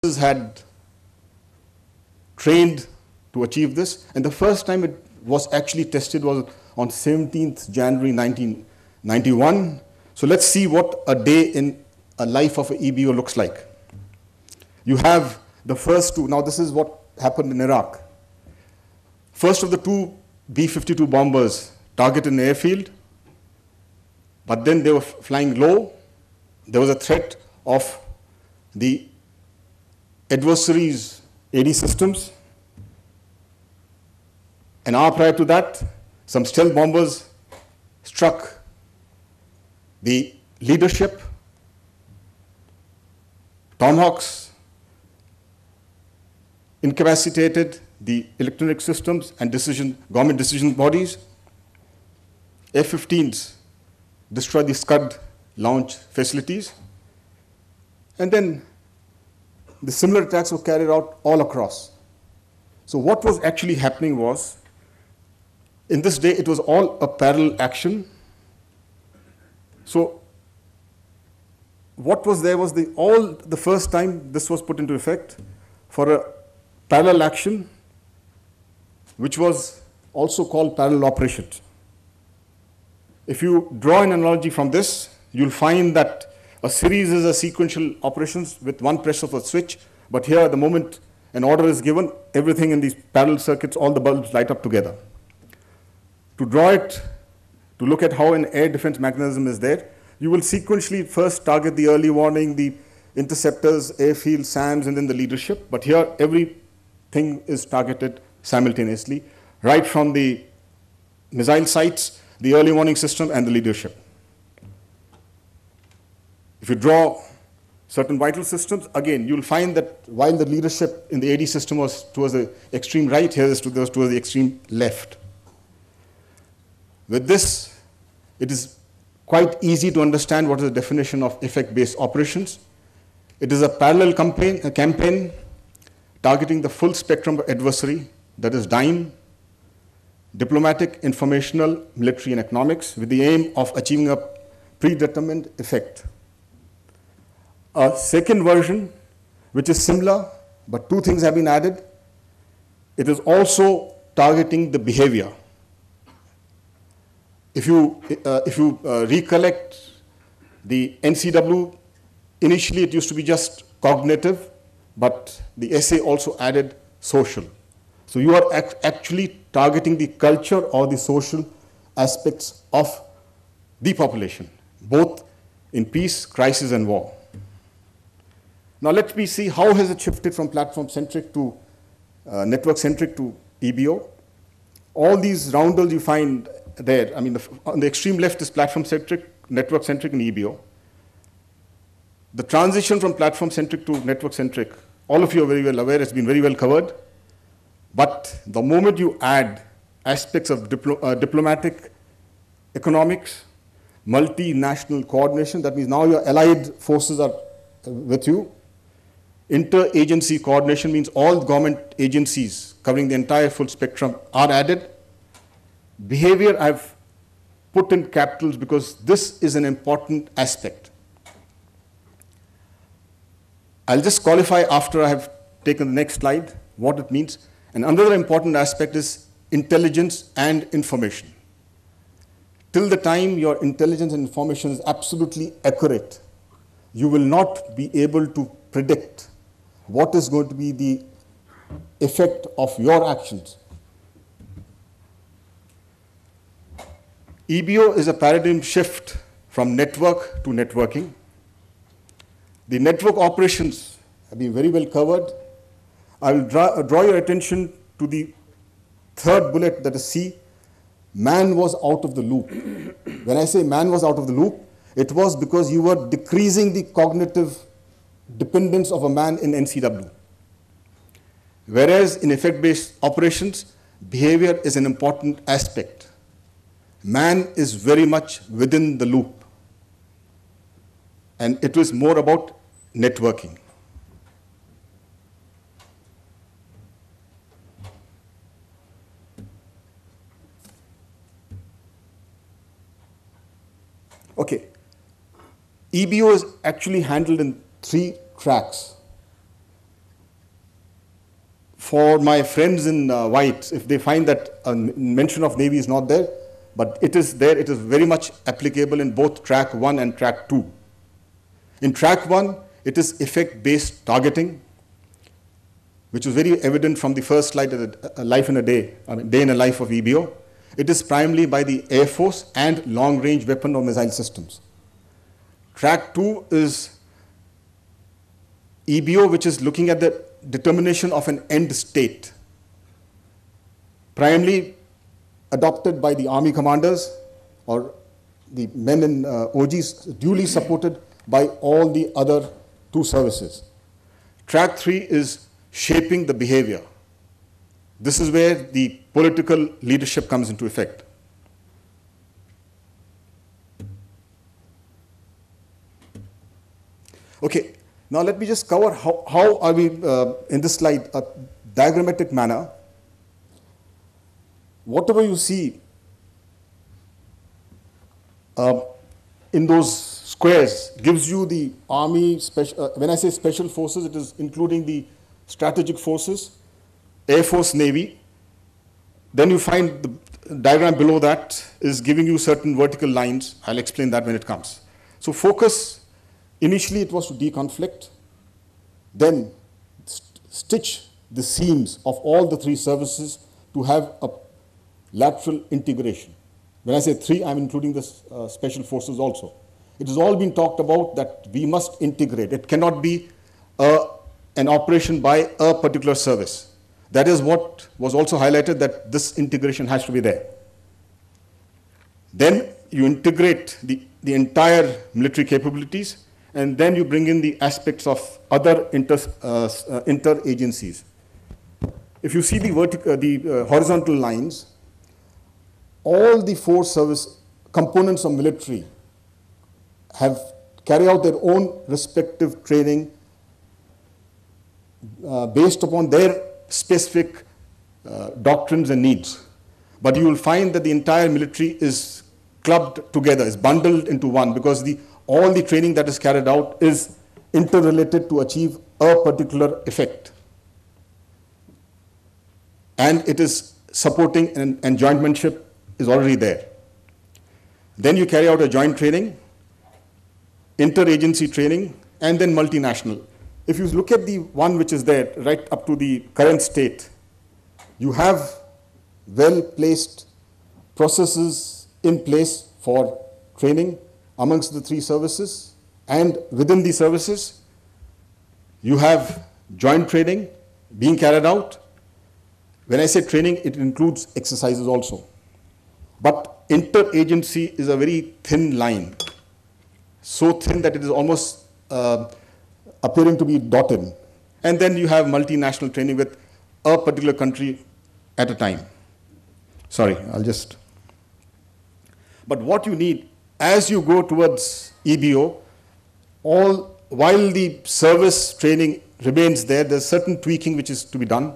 had trained to achieve this, and the first time it was actually tested was on 17th January 1991. So let's see what a day in a life of an EBO looks like. You have the first two. Now this is what happened in Iraq. First of the two B-52 bombers targeted an airfield, but then they were flying low. There was a threat of the adversaries' AD systems. An hour prior to that, some stealth bombers struck the leadership. Tomahawks incapacitated the electronic systems and government decision bodies. F-15s destroyed the Scud launch facilities. And then the similar attacks were carried out all across. So what was actually happening was, in this day, it was all a parallel action. So what was there was the first time this was put into effect for a parallel action, which was also called parallel operations. If you draw an analogy from this, you'll find that a series is a sequential operations with one press of a switch, but here the moment an order is given, everything in these parallel circuits, all the bulbs light up together. To draw it, to look at how an air defense mechanism is there, you will sequentially first target the early warning, the interceptors, airfield, SAMs, and then the leadership. But here, everything is targeted simultaneously, right from the missile sites, the early warning system, and the leadership. If you draw certain vital systems, again, you'll find that while the leadership in the AD system was towards the extreme right, here is towards the extreme left. With this, it is quite easy to understand what is the definition of effect-based operations. It is a parallel campaign targeting the full spectrum of adversary, that is DIME, diplomatic, informational, military, and economics, with the aim of achieving a predetermined effect. A second version, which is similar, but two things have been added. It is also targeting the behavior. If you recollect the NCW, initially it used to be just cognitive, but the essay also added social. So you are actually targeting the culture or the social aspects of the population, both in peace, crisis, and war. Now let me see how has it shifted from platform-centric to network-centric to EBO. All these roundels you find there, I mean, on the extreme left is platform-centric, network-centric, and EBO. The transition from platform-centric to network-centric, all of you are very well aware, it's been very well covered. But the moment you add aspects of diplomatic economics, multinational coordination, that means now your allied forces are with you. Inter-agency coordination means all government agencies covering the entire full spectrum are added. Behavior I've put in capitals because this is an important aspect. I'll just qualify after I have taken the next slide what it means. And another important aspect is intelligence and information. Till the time your intelligence and information is absolutely accurate, you will not be able to predict what is going to be the effect of your actions. EBO is a paradigm shift from network to networking. The network operations have been very well covered. I will draw your attention to the third bullet, that is C. Man was out of the loop. When I say man was out of the loop, it was because you were decreasing the cognitive dependence of a man in NCW. Whereas in effect-based operations, behavior is an important aspect. Man is very much within the loop. And it was more about networking. Okay. EBO is actually handled in 3 tracks. for my friends in white, if they find that a mention of Navy is not there, but it is there, it is very much applicable in both track 1 and track 2. In track 1, it is effect-based targeting, which is very evident from the first slide of life in a day, day in a life of EBO. It is primarily by the Air Force and long-range weapon or missile systems. Track 2 is EBO, which is looking at the determination of an end state, primarily adopted by the army commanders or the men in OGs, duly supported by all the other 2 services. Track 3 is shaping the behavior. This is where the political leadership comes into effect. Okay, now let me just cover how are we, in this slide, a diagrammatic manner. Whatever you see in those squares gives you the army, when I say special forces, it is including the strategic forces, Air Force, Navy. Then you find the diagram below that is giving you certain vertical lines. I'll explain that when it comes. So focus, initially it was to deconflict, then stitch the seams of all the 3 services to have a lateral integration. When I say 3, I'm including the special forces also. It has all been talked about that we must integrate. It cannot be an operation by a particular service. That is what was also highlighted, that this integration has to be there. Then you integrate the entire military capabilities, and then you bring in the aspects of other inter-agencies. If you see the horizontal lines, all the 4 service components of military have carry out their own respective training based upon their specific doctrines and needs. But you will find that the entire military is clubbed together, is bundled into one, because all the training that is carried out is interrelated to achieve a particular effect. And it is supporting, and jointmanship is already there. Then you carry out a joint training, inter-agency training, and then multinational. If you look at the one which is there right up to the current state, you have well-placed processes in place for training amongst the 3 services, and within the services, you have joint training being carried out. When I say training, it includes exercises also. But inter-agency is a very thin line, so thin that it is almost appearing to be dotted. And then you have multinational training with a particular country at a time. Sorry, But what you need as you go towards EBO, while the service training remains there, there's certain tweaking which is to be done,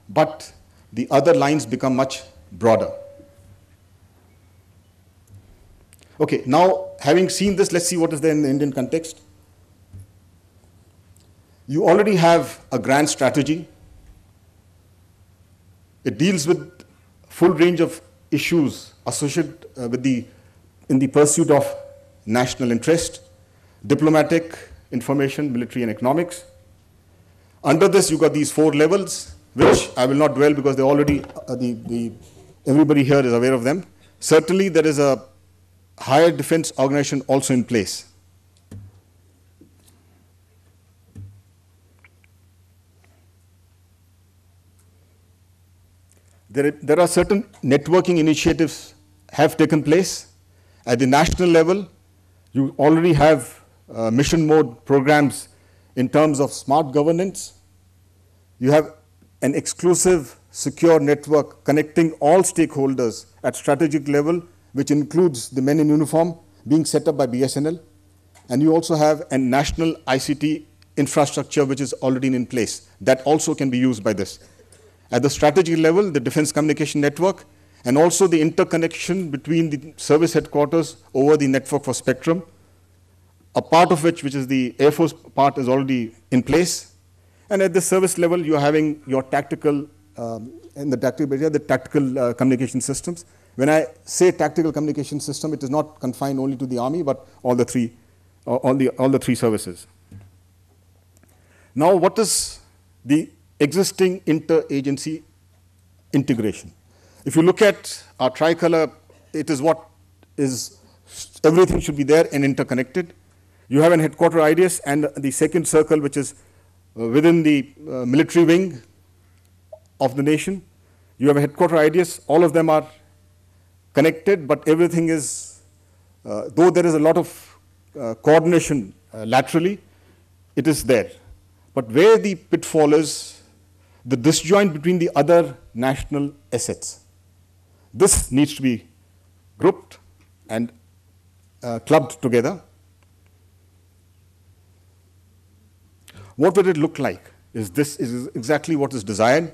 but the other lines become much broader. Okay, now having seen this, let's see what is there in the Indian context. You already have a grand strategy. It deals with full range of issues associated in the pursuit of national interest, diplomatic, information, military, and economics. Under this, you got these 4 levels, which I will not dwell because they already everybody here is aware of them. Certainly, there is a higher defense organization also in place. There are certain networking initiatives have taken place. At the national level, you already have mission mode programs in terms of smart governance. You have an exclusive secure network connecting all stakeholders at strategic level, which includes the men in uniform, being set up by BSNL. And you also have a national ICT infrastructure which is already in place. That also can be used by this. At the strategic level, the Defense Communication Network, and also the interconnection between the service headquarters over the network for spectrum, a part of which is the Air Force part, is already in place. And at the service level, you're having your tactical, in the tactical area, the tactical communication systems. When I say tactical communication system, it is not confined only to the army, but all the three services. Now, what is the existing interagency integration? If you look at our tricolor, it is what is, everything should be there and interconnected. You have an headquarter IDS and the second circle, which is within the military wing of the nation. You have a headquarter IDS, all of them are connected, but everything is, though there is a lot of coordination laterally, it is there. But where the pitfall is, the disjoint between the other national assets. This needs to be grouped and clubbed together. What would it look like? This is exactly what is desired.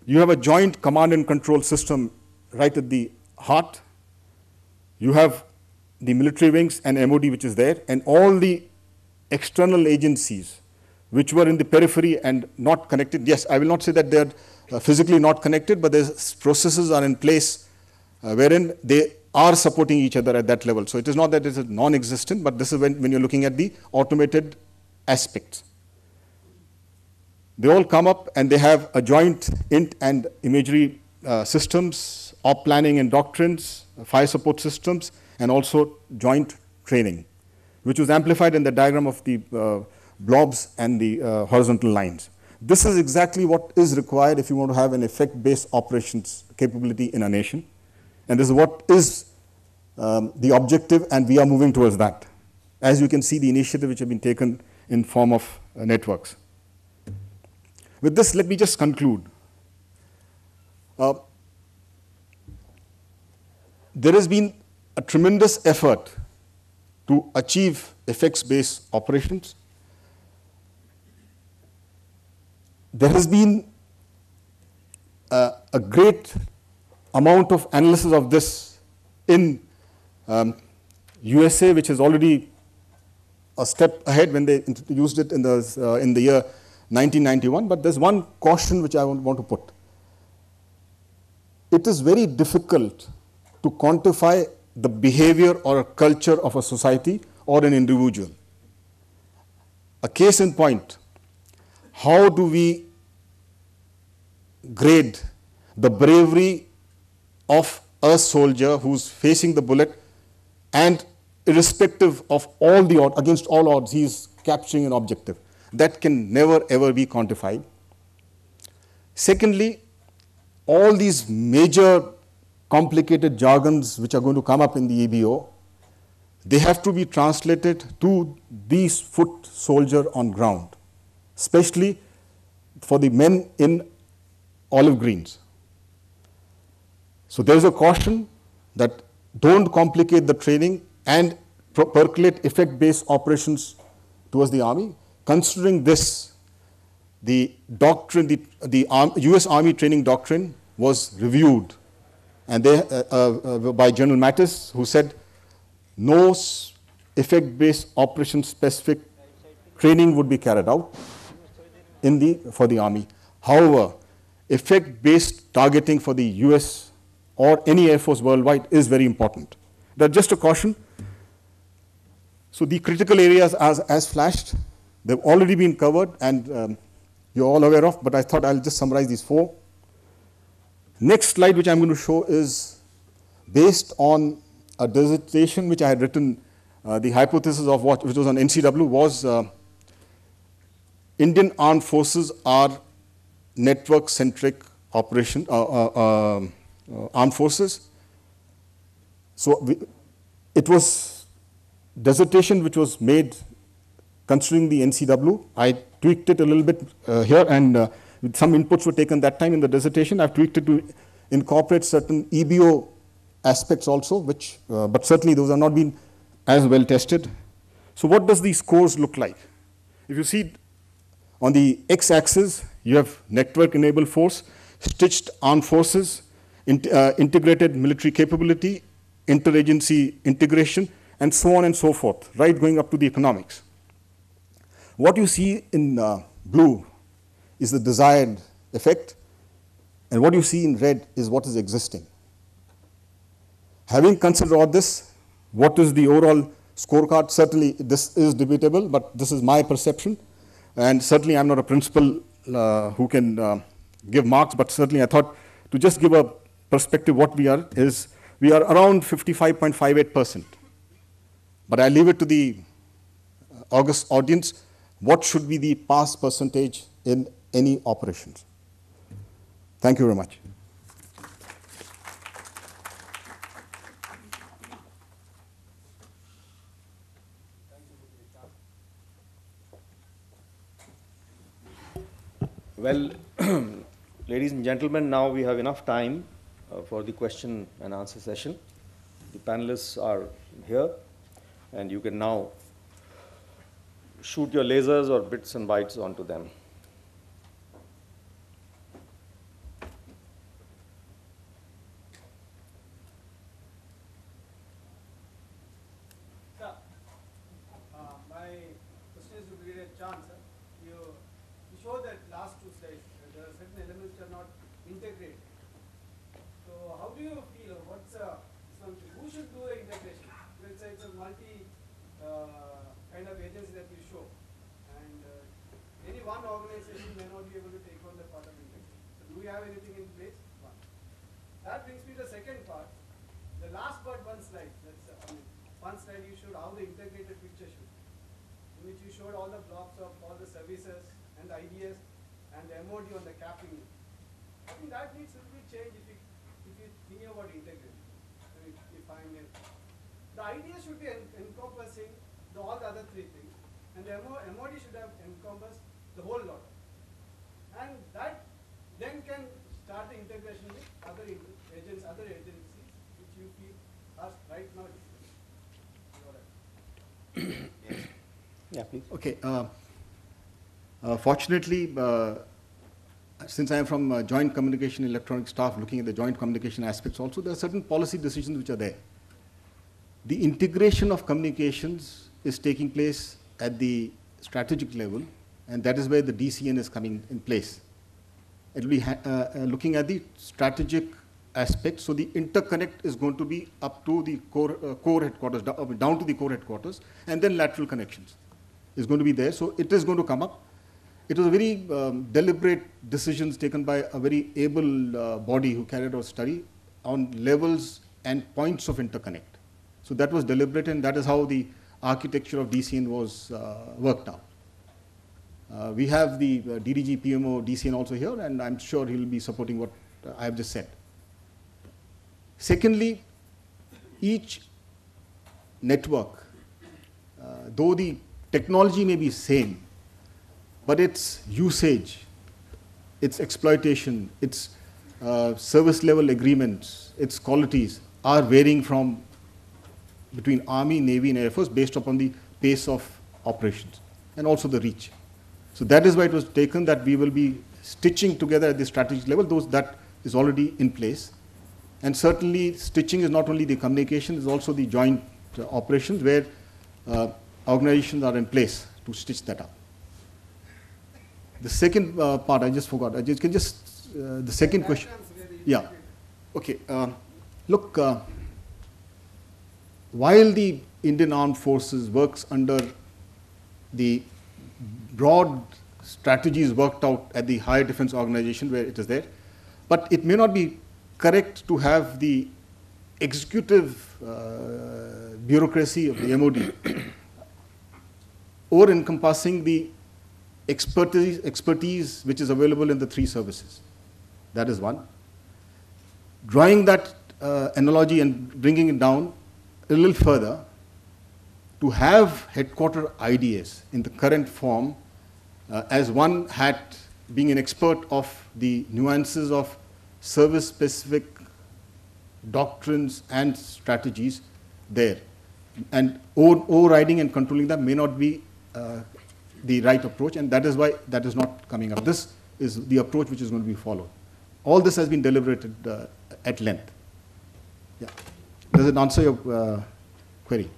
You have a joint command and control system right at the heart. You have the military wings and MOD which is there, and all the external agencies which were in the periphery and not connected. Yes, I will not say that they are physically not connected, but the processes are in place wherein they are supporting each other at that level. So it is not that it is non-existent, but this is when you're looking at the automated aspects. They all come up and they have a joint int and imagery systems, op planning and doctrines, fire support systems, and also joint training, which was amplified in the diagram of the blobs and the horizontal lines. This is exactly what is required if you want to have an effect-based operations capability in a nation. And this is what is the objective, and we are moving towards that. As you can see, the initiative which have been taken in form of networks. With this, let me just conclude. There has been a tremendous effort to achieve effects-based operations. There has been a great amount of analysis of this in USA, which is already a step ahead when they used it in the year 1991. But there's one caution which I want to put. It is very difficult to quantify the behavior or a culture of a society or an individual. A case in point, how do we grade the bravery of a soldier who's facing the bullet, and irrespective of all the odds, against all odds, he's capturing an objective? That can never ever be quantified. Secondly, all these major complicated jargons which are going to come up in the EBO, they have to be translated to these foot soldier on ground, especially for the men in olive greens. So there is a caution that don't complicate the training and percolate effect-based operations towards the army. Considering this, the doctrine, the US Army training doctrine was reviewed, and they, by General Mattis, who said no effect-based operation-specific training would be carried out for the army. However, effect-based targeting for the US or any Air Force worldwide is very important. That's just a caution. So the critical areas as flashed, they've already been covered, and you're all aware of, but I thought I'll just summarize these four. Next slide, which I'm going to show, is based on a dissertation which I had written. The hypothesis of which was on NCW was Indian armed forces are network-centric operation armed forces. So it was dissertation which was made considering the NCW. I tweaked it a little bit here, and with some inputs were taken that time in the dissertation. I've tweaked it to incorporate certain EBO aspects also, which, but certainly those have not been as well tested. So what does these scores look like? If you see on the x-axis, you have network-enabled force, stitched armed forces, integrated military capability, interagency integration, and so on and so forth, right, going up to the economics. What you see in blue is the desired effect, and what you see in red is what is existing. Having considered all this, what is the overall scorecard? Certainly, this is debatable, but this is my perception, and certainly I'm not a principal who can give marks, but certainly I thought to just give a perspective what we are is, we are around 55.58%. But I leave it to the august audience, what should be the pass percentage in any operations. Thank you very much. Well, ladies and gentlemen, now we have enough time for the question and answer session. The panelists are here, and you can now shoot your lasers or bits and bytes onto them. My question is to Brigadier Chand, sir. You show that last two slides, there are certain elements which are not integrated. So how do you feel, who should do the integration? Let's say it's a multi kind of agency that you show, and any one organization may not be able to take on the part of integration. So do we have anything in place? One. That brings me to the second part. The last part, one slide. One slide you showed how the integrated picture should be, in which you showed all the blocks of all the services and the IDS and the MOD on the capping. I think that needs to be changed if you think about integration. If I may, the idea should be encompassing all the other three things, and the MOD should have encompassed the whole lot. And that then can start the integration with other agencies, which you feel are right now. Yeah, please. Okay. Fortunately, since I am from joint communication electronic staff looking at the joint communication aspects also, there are certain policy decisions which are there. The integration of communications is taking place at the strategic level, and that is where the DCN is coming in place. It will be looking at the strategic aspect. So the interconnect is going to be up to the core headquarters, down to the core headquarters, and then lateral connections is going to be there. So it is going to come up. It was a very deliberate decisions taken by a very able body who carried out study on levels and points of interconnect. So that was deliberate, and that is how the architecture of DCN was worked out. We have the DDG PMO DCN also here, and I'm sure he will be supporting what I have just said. Secondly, each network, though the technology may be same, but its usage, its exploitation, its service level agreements, its qualities are varying from between Army, Navy, and Air Force based upon the pace of operations and also the reach. So that is why it was taken that we will be stitching together at the strategic level, those that is already in place. And certainly stitching is not only the communication, it's also the joint operations where organizations are in place to stitch that up. The second part, I just forgot. The second question. Yeah. Okay. Look, while the Indian Armed Forces works under the broad strategies worked out at the Higher Defense Organization where it is there, but it may not be correct to have the executive bureaucracy of the MOD over encompassing the expertise which is available in the three services. That is one. Drawing that analogy and bringing it down a little further, to have headquarter IDS in the current form as one hat being an expert of the nuances of service-specific doctrines and strategies there, and overriding and controlling them may not be the right approach, and that is why that is not coming up. This is the approach which is going to be followed. All this has been deliberated at length. Yeah. Does it answer your query?